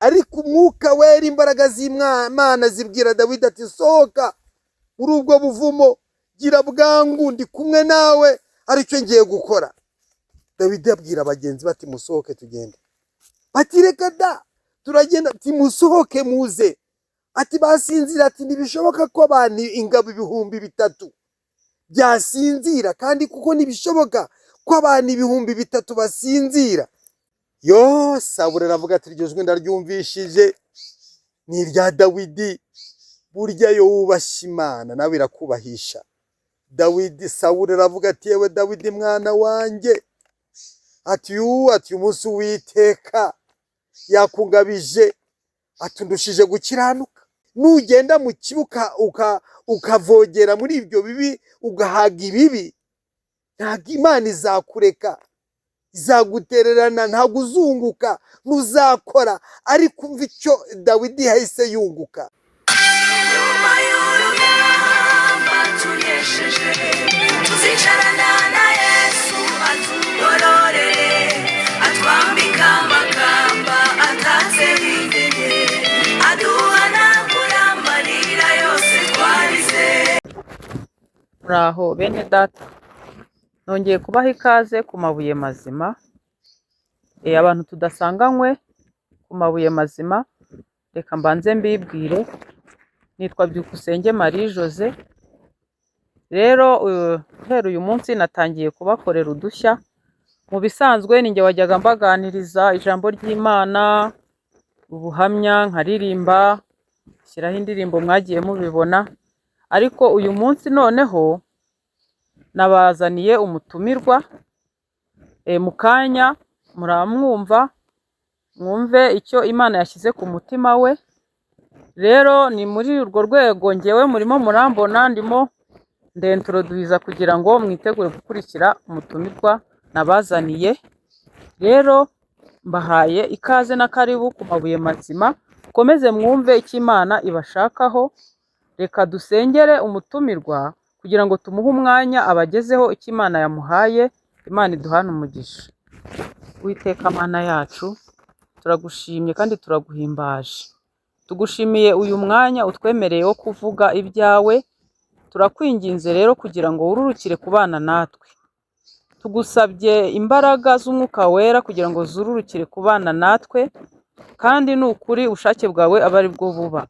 ariko umwuka wera, imbaraga z'Imana zibwira Dawidi ati sohoka muri ubwo buvumo, gira bwangu, ndi kumwe nawe, aricyo ngiye gukora. Dawidi abwira abagenzi bati musohoke tugende. Bati reka da, turagenda. Ati musohoke muze. Ati basinzira. Ati ntibishoboka ko abantu ingabo 3,000 byasinzira, kandi kuko ntibishoboka ko abantu 3,000 basinzira. Yo, Sawuli aravuga ati iryo jwi ndaryumvishije, ni irya Dawidi, burya yo wubashye Imana nawe irakubahisha. Sawuli aravuga ati yewe Dawidi mwana wanjye, ati umunsi Uwiteka yakungabije, ati ndushije gukiranuka. Nugenda mu kibuga ukavogera muri ibyo bibi, ugahaga ibibi, ntabwo Imana izakureka, izagutererana, ntabwo uzunguka, ntuzakora. ariko umva icyo Dawidi yahise yunguka. Muraho bene data, nongeye kubaha ikaze ku mabuye mazima. Abantu tudasanganywe ku mabuye mazima, reka mbanze mbibwire. Nitwa Byukusenge Marie Jose. Rero guhera uyu munsi natangiye kubakorera udushya. Mu bisanzwe ninjye wajyaga mbaganiriza ijambo ry'Imana, ubuhamya, nkaririmba, shyiraho indirimbo mwagiye mubibona. Ariko uyu munsi noneho nabazaniye umutumirwa. Mu kanya muramwumva, mwumve icyo Imana yashyize ku mutima we. Rero ni muri urwo rwego ngewe murimo murambona ndimo ndentroduiza kugira ngo mwitegure gukurikira umutumirwa nabazaniye. Rero mbahaye ikaze na karibu ku mabuye mazima, komeze mwumve icyo Imana ibashakaho. Reka dusengere umutumirwa kugira ngo tumuhe umwanya abagezeho icyo Imana yamuhaye. Imana iduhane umugisha. Uwiteka Mana yacu, turagushimye kandi turaguhimbaje. Tugushimiye uyu mwanya utwemereye wo kuvuga ibyawe. Turakwinginze rero kugira ngo wururukire kubana natwe. Tugusabye imbaraga z'Umwuka wera kugira ngo zururukire kubana natwe, kandi n'ukuri ubushake bwawe aba ari bwo buba.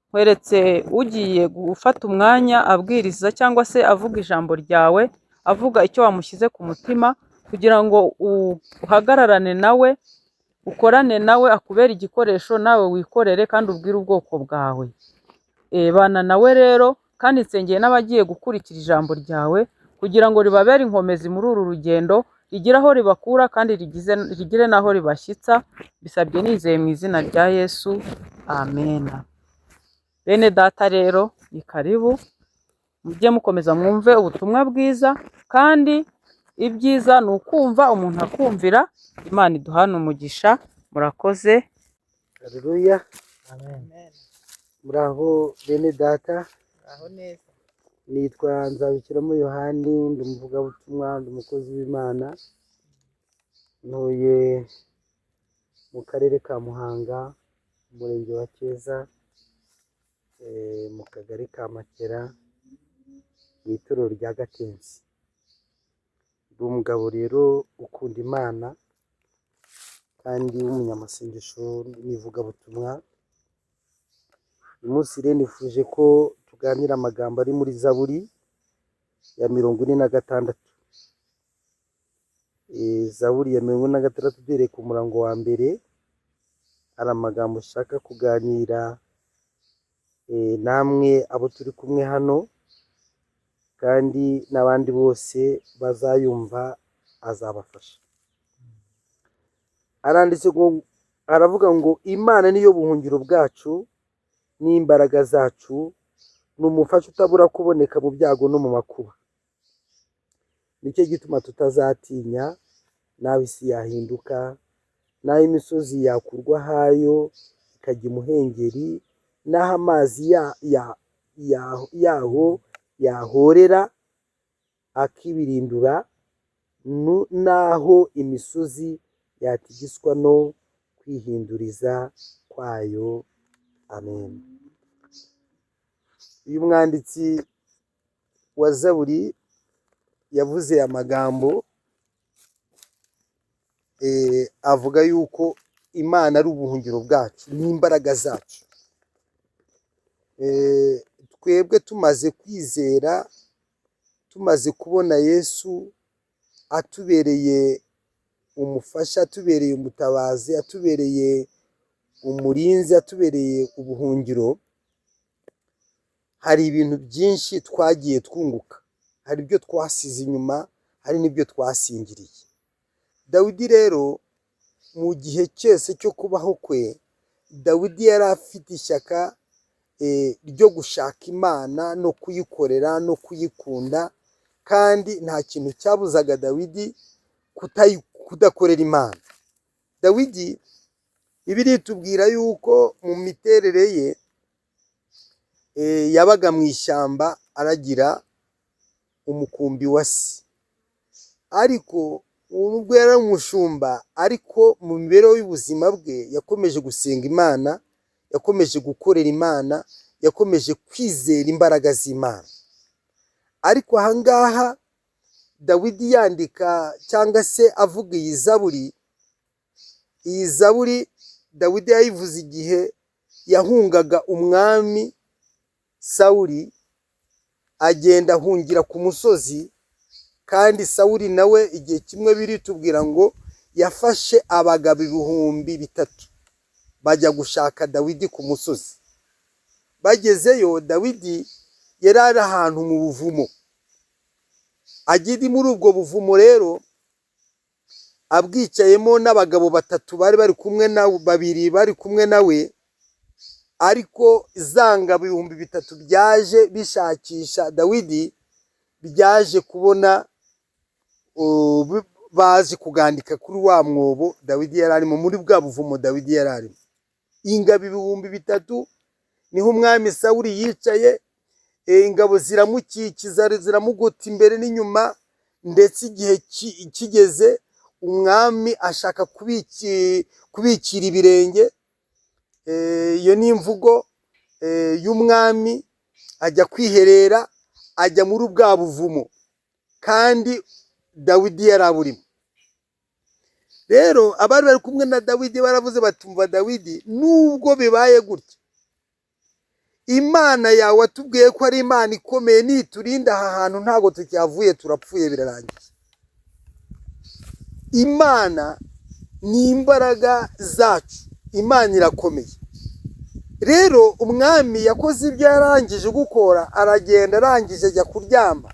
Nkweretse ugiye gufata umwanya abwiriza cyangwa se avuga ijambo ryawe, avuga icyo wamushyize ku mutima, kugira ngo uhagararane nawe, ukorane nawe, akubera igikoresho, nawe wikorere kandi ubwire ubwoko bwawe. Bana nawe rero, kandi nsengeye n'abagiye gukurikira ijambo ryawe kugira ngo ribabere inkomezi muri uru rugendo, rigire aho ribakura kandi rigire n'aho ribashyitsa. Bisabye nizeye mu izina rya Yesu, amen. Bene data rero, ni karibu mujye mukomeza mwumve ubutumwa bwiza, kandi ibyiza ni ukumva umuntu akumvira. Imana iduhane umugisha. Murakoze. Haleluya. Amen. Muraho bene data. Aho neza. Nitwa Nzabikiramo Yohani, ndi umuvugabutumwa, ndi umukozi w'Imana. Ntuye mu karere ka Muhanga, umurenge wa Keza, mu kagari ka Makera, mu itorero rya Gatenzi. Ndi umugabo rero ukunda Imana kandi w'umunyamasengesho n'ivugabutumwa. Uyu munsi rero nifuje ko tuganira amagambo ari muri Zaburi ya 46. Zaburi ya 46 duhereye ku murongo wa mbere. Hari amagambo ushaka kuganira namwe abo turi kumwe hano, kandi n'abandi bose bazayumva azabafasha. Aranditse ngo, aravuga ngo Imana niyo buhungiro bwacu n'imbaraga zacu, n'umufasha utabura kuboneka mu byago no mu makuba. Nicyo gituma tutazatinya, naho isi yahinduka, naho imisozi yakurwa hayo ikajya imuhengeri, naho amazi yaho yahorera akibirindura, naho imisozi yatigiswa no kwihinduriza kwayo. Amen. Uyu mwanditsi wa Zaburi yavuze amagambo avuga yuko Imana ari ubuhungiro bwacu n'imbaraga zacu. Twebwe tumaze kwizera, tumaze kubona Yesu atubereye umufasha, atubereye umutabazi, atubereye umurinzi, atubereye ubuhungiro, hari ibintu byinshi twagiye twunguka. Hari ibyo twasize inyuma, hari n'ibyo twasingiriye. Dawidi rero mu gihe cyose cyo kubaho kwe, Dawidi yari afite ishyaka ryo gushaka Imana no kuyikorera no kuyikunda, kandi nta kintu cyabuzaga Dawidi kudakorera Imana. Dawidi Bibiliya itubwira yuko mu miterere ye yabaga mu ishyamba aragira umukumbi wa se, ariko nubwo yari umushumba, ariko mu mibereho y'ubuzima bwe yakomeje gusenga Imana, yakomeje gukorera Imana, yakomeje kwizera imbaraga z'Imana. Ariko ahangaha Dawidi yandika cyangwa se avuga iyi Zaburi Dawidi yayivuze igihe yahungaga umwami Sawuli, agenda ahungira ku musozi, kandi Sawuli nawe igihe kimwe biritubwira ngo yafashe abagabo 3,000 bajya gushaka Dawidi ku musozi. Bagezeyo Dawidi yari ari ahantu mu buvumo. Agiri muri ubwo buvumo rero abwicayemo n'abagabo 3 bari kumwe nawe, 2 bari kumwe nawe, ariko zangabo 3,000 byaje bishakisha Dawidi, byaje kubona bazi kugandika kuri wa mwobo Dawidi yari arimo, muri bwa buvumo Dawidi yari arimo. Ingabo 3,000 niho umwami Sawuli yicaye, ingabo ziramukikiza, ziramugota imbere n'inyuma, ndetse igihe kigeze umwami ashaka kubikira ibirenge. Iyo ni imvugo y'umwami, ajya kwiherera, ajya muri bwa buvumo, kandi Dawidi yari aburimo. Rero abari bari kumwe na Dawidi baravuze batumva Dawidi, nubwo bibaye gutya, Imana yawe watubwiye ko ari Imana ikomeye, niturinda aha hantu ntago tukyavuye, turapfuye birarangiye. Imana ni imbaraga zacu, Imana irakomeye. Rero umwami yakoze ibyo yarangije gukora, aragenda, arangije ajya kuryama,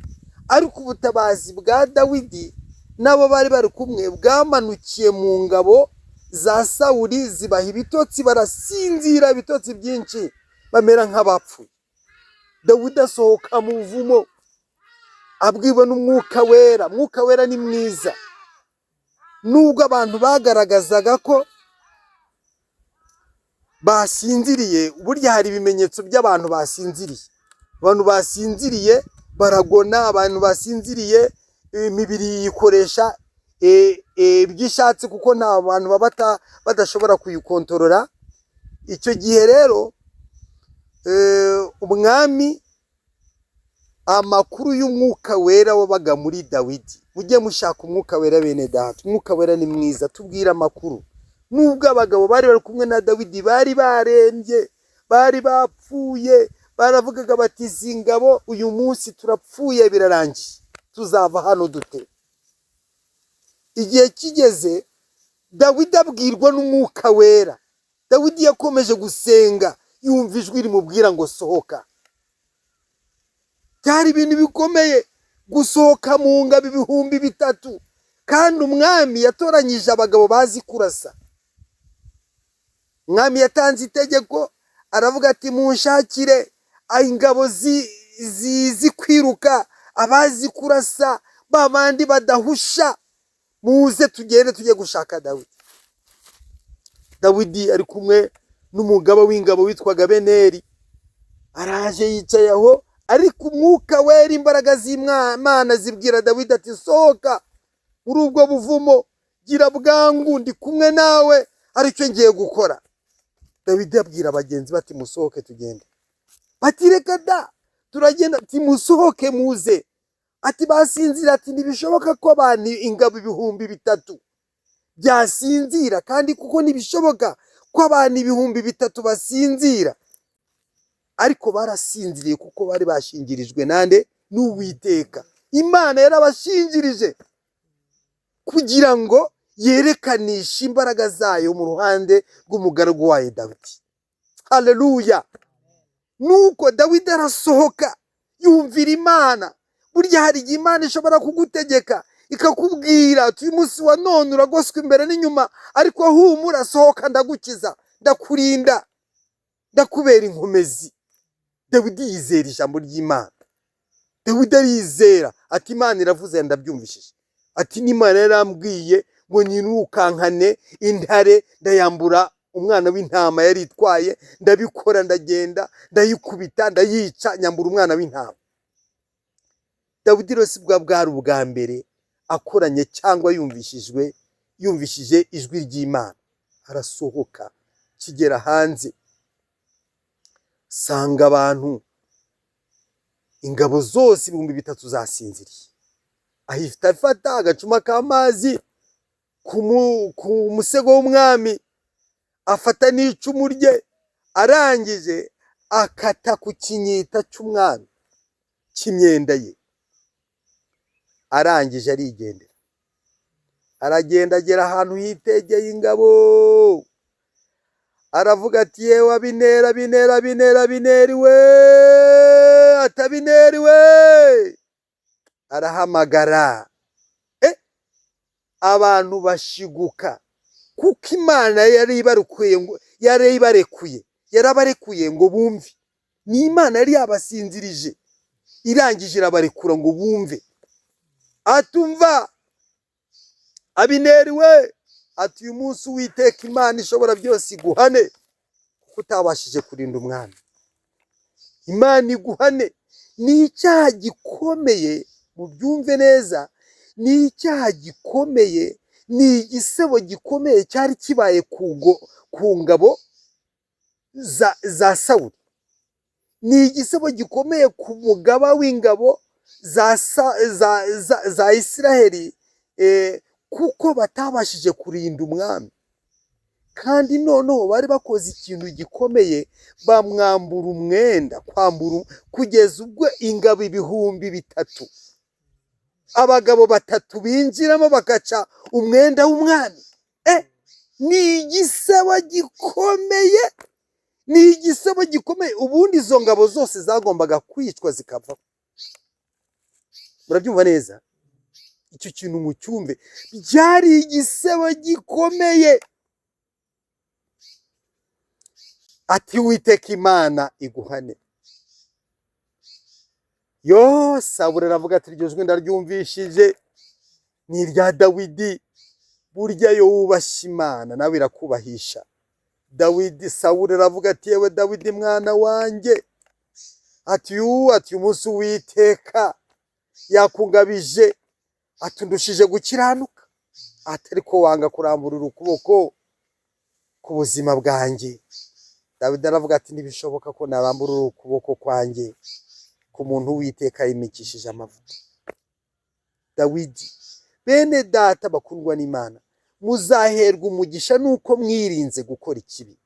ariko ubutabazi bwa Dawidi nabo bari bari kumwe bwamanukiye mu ngabo za Sawuli, zibaha ibitotsi, barasinzira ibitotsi byinshi, bamera nk'abapfuye. Dawidi asohoka mu buvumo abwiwe n'Umwuka Wera. Mwuka Wera ni mwiza. Nubwo abantu bagaragazaga ko basinziriye, burya hari ibimenyetso by'abantu basinziriye. Abantu basinziriye baragona, abantu basinziriye imibiri yikoresha ibyishatse, kuko nta bantu baba badashobora kuyikontorora. Icyo gihe rero umwami, amakuru y'Umwuka Wera wabaga muri Dawidi. Mujye mushaka Umwuka Wera bene data, Umwuka Wera ni mwiza, tubwira amakuru. Nubwo abagabo bari bari kumwe na Dawidi bari barembye, bari bapfuye, baravugaga bati izi ngabo uyu munsi turapfuye, birarangiye, tuzava hano dute. Igihe kigeze Dawidi abwirwa n'Umwuka Wera. Dawidi yakomeje gusenga, yumva ijwi rimubwira ngo sohoka. Byari ibintu bikomeye gusohoka mu ngabo 3,000, kandi umwami yatoranyije abagabo bazi kurasa. Umwami yatanze itegeko, aravuga ati munshakire ingabo zizi kwiruka, abazi kurasa, babandi badahusha, muze tugende tujye gushaka Dawidi. Dawidi ari kumwe n'umugaba w'ingabo witwaga Beneri, araje yicaye aho, ariko Umwuka Wera, imbaraga z'Imana zibwira Dawidi ati sohoka muri ubwo buvumo, gira bwangu, ndi kumwe nawe, aricyo ngiye gukora. Dawidi abwira abagenzi bati musohoke tugende. Bati reka da, turagenda. Ati musohoke muze. Ati basinzira. Ati ntibishoboka ko abantu ingabo 3,000 byasinzira, kandi kuko ntibishoboka ko abantu 3,000 basinzira. Ariko barasinziriye kuko bari bashingirijwe nande? N'Uwiteka. Imana yarabashinjirije kugira ngo yerekanisha imbaraga zayo mu ruhande rw'umugaragu wayo Dawidi. Haleluya. Nuko Dawidi arasohoka yumvira Imana. Burya hari igihe Imana ishobora kugutegeka ikakubwira ati uyu munsi wa none uragoswe imbere n'inyuma, ariko humura, sohoka ndagukiza, ndakurinda, ndakubera inkomezi. Dawidi yizera ijambo ry'Imana. Dawidi arizera ati Imana iravuze ndabyumvishije. Ati n'Imana yarambwiye ngo nirukankane intare ndayambura umwana w'intama yari itwaye, ndabikora, ndagenda ndayikubita ndayica, nyambura umwana w'intama. Dawidi rero si bwari ubwa mbere akoranye cyangwa yumvishije ijwi ry'Imana. Arasohoka, kigera hanze sanga abantu ingabo zose 3,000 zasinziriye. Ahita afata agacuma k'amazi ku musego w'umwami, afata n'icumu rye, arangije akata ku kinyita cy'umwami cy'imyenda ye. Arangije arigendera. Aragenda agera ahantu hitegeye ingabo. Aravuga ati yewe Abineri we, Abineri we. Arahamagara. Abantu bashiguka kuko Imana yarabarekuye ngo bumve. Ni Imana yari yabasinzirije, irangije irabarekura ngo bumve. Atumva Abineri we, ati uyu munsi Uwiteka Imana ishobora byose iguhane kuko utabashije kurinda umwami. Imana iguhane. Ni icyaha gikomeye, mubyumve neza, ni icyaha gikomeye, ni igisebo gikomeye cyari kibaye ku ngabo za Sawuli. Ni igisebo gikomeye ku mugaba w'ingabo za Isiraheli, kuko batabashije kurinda umwami. Kandi noneho bari bakoze ikintu gikomeye, bamwambura umwenda, kugeza ubwo ingabo 3,000, abagabo 3 binjiramo bagaca umwenda w'umwami. Ni igisebo gikomeye, ni igisebo gikomeye. Ubundi izo ngabo zose zagombaga kwicwa zikava. Murabyumva neza? Icyo kintu mucyumve, byari igisebo gikomeye. Ati Uwiteka Imana iguhane. Yo, Sawuli aravuga ati iryo jwi ndaryumvishije, ni irya Dawidi. Burya yo wubashye Imana nawe irakubahisha. Sawuli aravuga ati yewe Dawidi mwana wanjye, ati umunsi Uwiteka yakungabije, ati ndushije gukiranuka, ati ariko wanga kuramburira ukuboko ku buzima bwanjye. Dawidi aravuga ati ntibishoboka ko naramburira ukuboko kwanjye ku muntu Uwiteka yimikishije amavuta. Dawidi, bene data bakundwa n'Imana, muzaherwa umugisha nuko mwirinze gukora ikibi.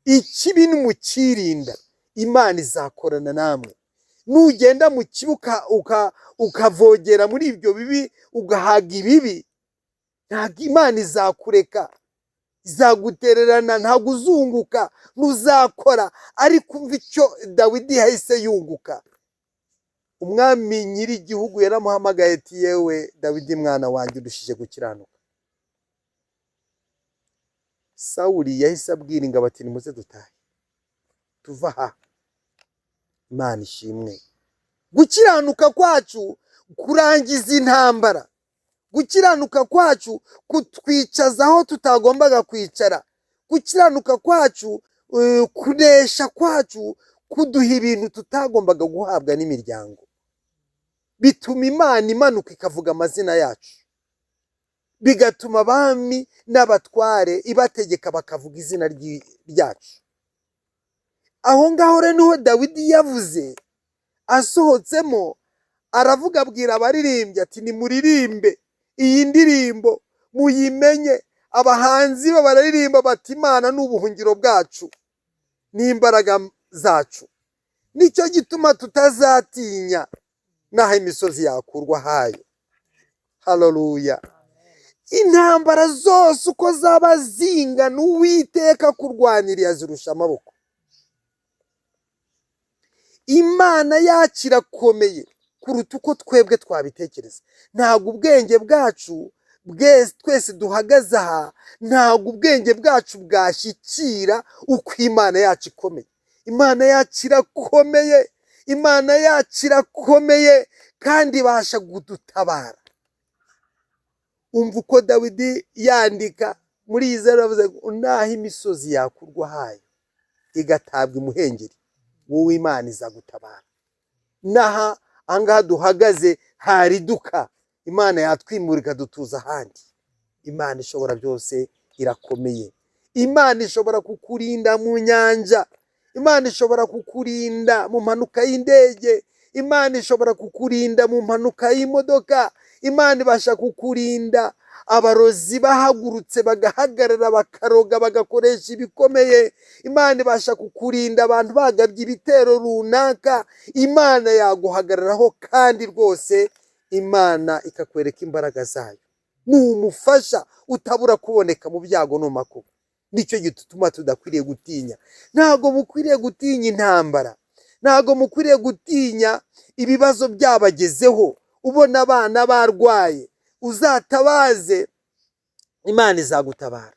Ikibi numukirinda, Imana izakorana namwe. Nugenda mu kibuga ukavogera muri ibyo bibi, ugahaga ibibi, ntabwo Imana izakureka, izagutererana, ntabwo uzunguka, ntuzakora. Ariko umva icyo Dawidi yahise yunguka. Umwami nyiri igihugu yaramuhamagaye ati yewe Dawidi mwana wanjye udushije gukiranuka. Sawuli yahise abwira ingabo ati nimuze dutahe, tuva aha. Imana ishimwe. Gukiranuka kwacu kurangiza intambara. Gukiranuka kwacu kutwicaza aho tutagombaga kwicara. Gukiranuka kwacu, kunesha kwacu kuduha ibintu tutagombaga guhabwa n'imiryango. Bituma Imana imanuka ikavuga amazina yacu. bigatuma abami n'abatware ibategeka bakavuga izina ryacu. Aho ngaho rero niho Dawidi yavuze, asohotsemo aravuga, abwira abaririmbyi ati nimuririmbe iyi ndirimbo muyimenye. Abahanzi bararirimba bati Imana ni ubuhungiro bwacu n'imbaraga zacu, nicyo gituma tutazatinya naho imisozi yakurwa hayo. Haleluya. Intambara zose uko zaba zingana, Uwiteka kurwanirira azirusha amaboko. Imana yacu irakomeye kuruta uko twebwe twabitekereza. Ntabwo ubwenge bwacu twese duhagaze aha, ntabwo ubwenge bwacu bwashyikira uko Imana yacu ikomeye. Imana yacu irakomeye, Imana yacu irakomeye kandi ibasha kudutabara. Umva uko Dawidi yandika muri Izera, avuze ngo naho imisozi yakurwa hayo igatabwa imuhengeri, wowe Imana izagutabara. Naha angaha duhagaze hariduka, Imana yatwimura ikadutuza ahandi. Imana ishobora byose irakomeye. Imana ishobora kukurinda mu nyanja, Imana ishobora kukurinda mu mpanuka y'indege, Imana ishobora kukurinda mu mpanuka y'imodoka, Imana ibasha kukurinda abarozi bahagurutse bagahagarara bakaroga bagakoresha ibikomeye. Imana ibasha kukurinda abantu bagabye ibitero runaka, Imana yaguhagararaho kandi rwose Imana ikakwereka imbaraga zayo. Ni umufasha utabura kuboneka mu byago no makuba. Nicyo gituma tudakwiriye gutinya. Ntago mukwiriye gutinya intambara, ntago mukwiriye gutinya ibibazo byabagezeho. Ubona abana barwaye, uzatabaze, Imana izagutabara.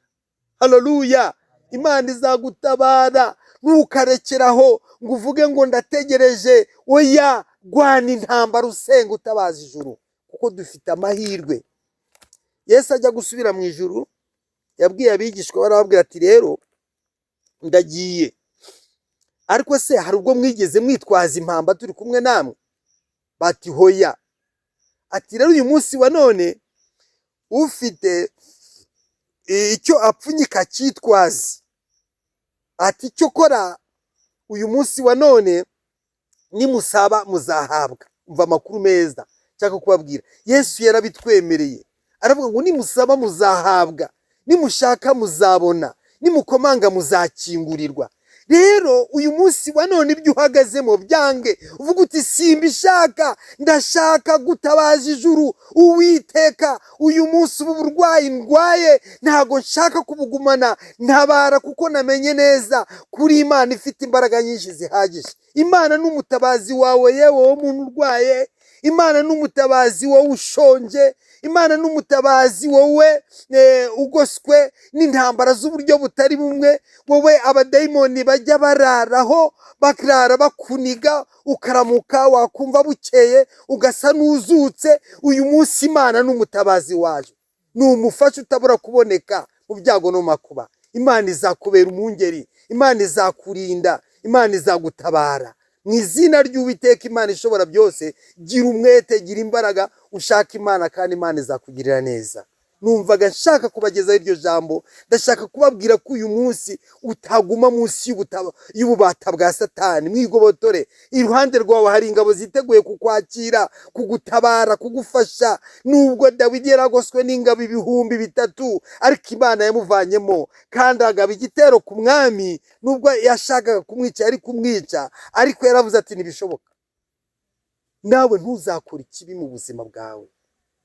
Haleluya. Imana izagutabara. Ntukarekeraho ngo uvuge ngo ndategereje. Oya, rwana intambara usenga utabaza ijuru, kuko dufite amahirwe. Yesu ajya gusubira mu ijuru, yabwiye abigishwa, barababwira ati rero ndagiye, ariko se hari ubwo mwigeze mwitwaza impamba turi kumwe namwe? Bati hoya. Ati rero uyu munsi wa none ufite icyo apfunyika cyitwaze. Ati cyo kora uyu munsi wa none nimusaba muzahabwa. Umva amakuru meza cyangwa kubabwira. Yesu yarabitwemereye, aravuga ngo nimusaba muzahabwa, nimushaka muzabona, nimukomanga muzakingurirwa. Rero uyu munsi wa none ibyo uhagazemo byange, uvuga uti simbishaka, ndashaka gutabaza ijuru. Uwiteka, uyu munsi ubu burwayi ndwaye ntago nshaka kubugumana, ntabara kuko namenye neza kuri Imana ifite imbaraga nyinshi zihagije. Imana n'umutabazi wawe yewe wo muntu urwaye, Imana n'umutabazi wowe ushonje, Imana n'umutabazi wowe ugoswe n'intambara z'uburyo butari bumwe, wowe abadayimoni bajya bararaho, bakarara bakuniga, ukaramuka wakumva bukeye ugasa n'uzutse. Uyu munsi Imana n'umutabazi waje, ni umufasha utabura kuboneka mu byago no makuba. Imana izakubera umwungeri, Imana izakurinda, Imana izagutabara. Mu izina ry'Uwiteka Imana ishobora byose, gira umwete, gira imbaraga, ushaka Imana kandi Imana izakugirira neza. Numvaga nshaka kubagezaho iryo jambo, ndashaka kubabwira ko uyu munsi utaguma munsi y'ububata bwa Satani. Mwigobotore, iruhande rwawe hari ingabo ziteguye kukwakira, kugutabara, kugufasha. Nubwo Dawidi yaragoswe n'ingabo 3,000, ariko Imana yamuvanyemo kandi agaba igitero ku mwami. Nubwo yashakaga kumwica yari kumwica, ariko yaravuze ati ntibishoboka. Nawe ntuzakora ikibi mu buzima bwawe,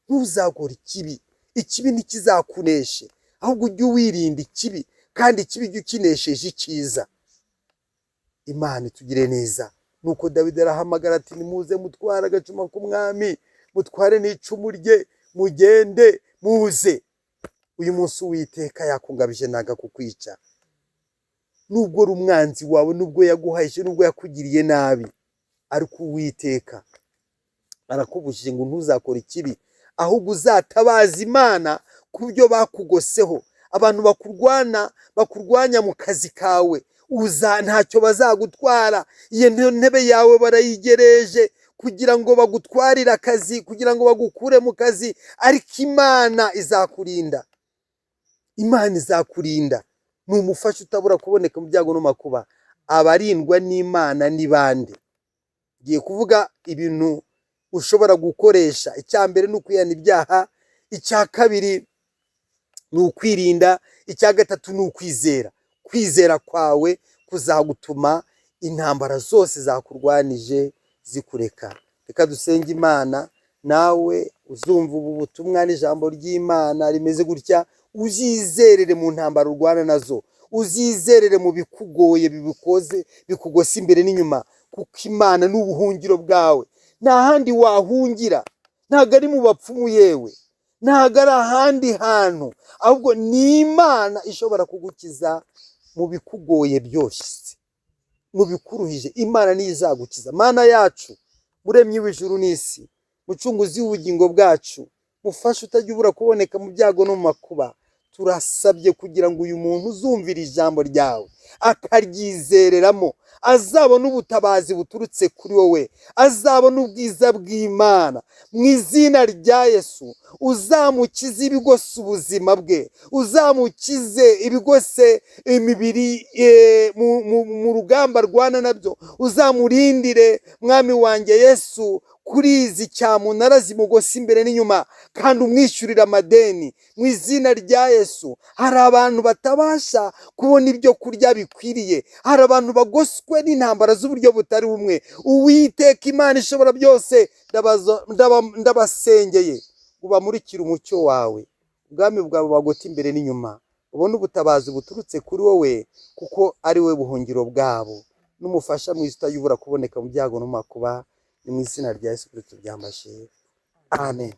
ntuzakora ikibi. Ikibi ntikizakuneshe, ahubwo ujye wirinda ikibi, kandi ikibi jya ukinesheje icyiza. Imana itugire neza. Nuko Dawidi arahamagara ati nimuze mutware agacuma k'umwami, mutware n'icumu rye, mugende muze. Uyu munsi Uwiteka yakungabije naga kukwica. Nubwo uri umwanzi wawe, nubwo yaguhayije, nubwo yakugiriye nabi, ariko Uwiteka arakubujije ngo ntuzakore ikibi, ahubwo uzatabaza Imana ku byo bakugoseho. Abantu bakurwanya mu kazi kawe, ntacyo bazagutwara. Iyo ntebe yawe barayigereje, kugira ngo bagutwarire akazi, kugira ngo bagukure mu kazi, ariko Imana izakurinda. Imana izakurinda. Ni umufasha utabura kuboneka mu byago no makuba. Abarindwa n'Imana ni bande? Ngiye kuvuga ibintu ushobora gukoresha. Icya mbere ni ukwihana ibyaha, icya kabiri ni ukwirinda, icya gatatu ni ukwizera. Kwizera kwawe kuzagutuma intambara zose zakurwanije zikureka. Reka dusenge Imana. Nawe uzumva ubu butumwa n'ijambo ry'Imana rimeze gutya, uzizerere mu ntambara urwana nazo, uzizerere mu bikugoye bikugose imbere n'inyuma, kuko Imana ni ubuhungiro bwawe. Nta handi wahungira, ntabwo ari mu bapfumu yewe, ntabwo ari ahandi hantu, ahubwo ni Imana ishobora kugukiza mu bikugoye byose, mu bikuruhije. Imana niyo izagukiza. Mana yacu, muremyi w'ijuru n'isi, mucunguzi w'ubugingo bwacu, mufasha utajya ubura kuboneka mu byago no mu makuba, turasabye kugira ngo uyu muntu uzumvira ijambo ryawe akaryizereramo azabona ubutabazi buturutse kuri wowe, azabona ubwiza bw'Imana. Mu izina rya Yesu, uzamukize ibigose ubuzima bwe, uzamukize ibigose imibiri mu rugamba rwana nabyo, uzamurindire mwami wanjye Yesu kuri izi cyamunara zimugose imbere n'inyuma, kandi umwishyurire amadeni mu izina rya Yesu. Hari abantu batabasha kubona ibyo kurya bikwiriye, hari abantu bagoswe n'intambara z'uburyo butari bumwe. Uwiteka Imana ishobora byose, ndabasengeye ubamurikire umucyo wawe, ubwami bwawe bagote imbere n'inyuma, ubone ubutabazi buturutse kuri wowe, kuko ari we buhungiro bwabo n'umufasha mwiza utajya ubura kuboneka mu byago no mu makuba. Ni mu izina rya Yesu Kristo byambashe. Amen.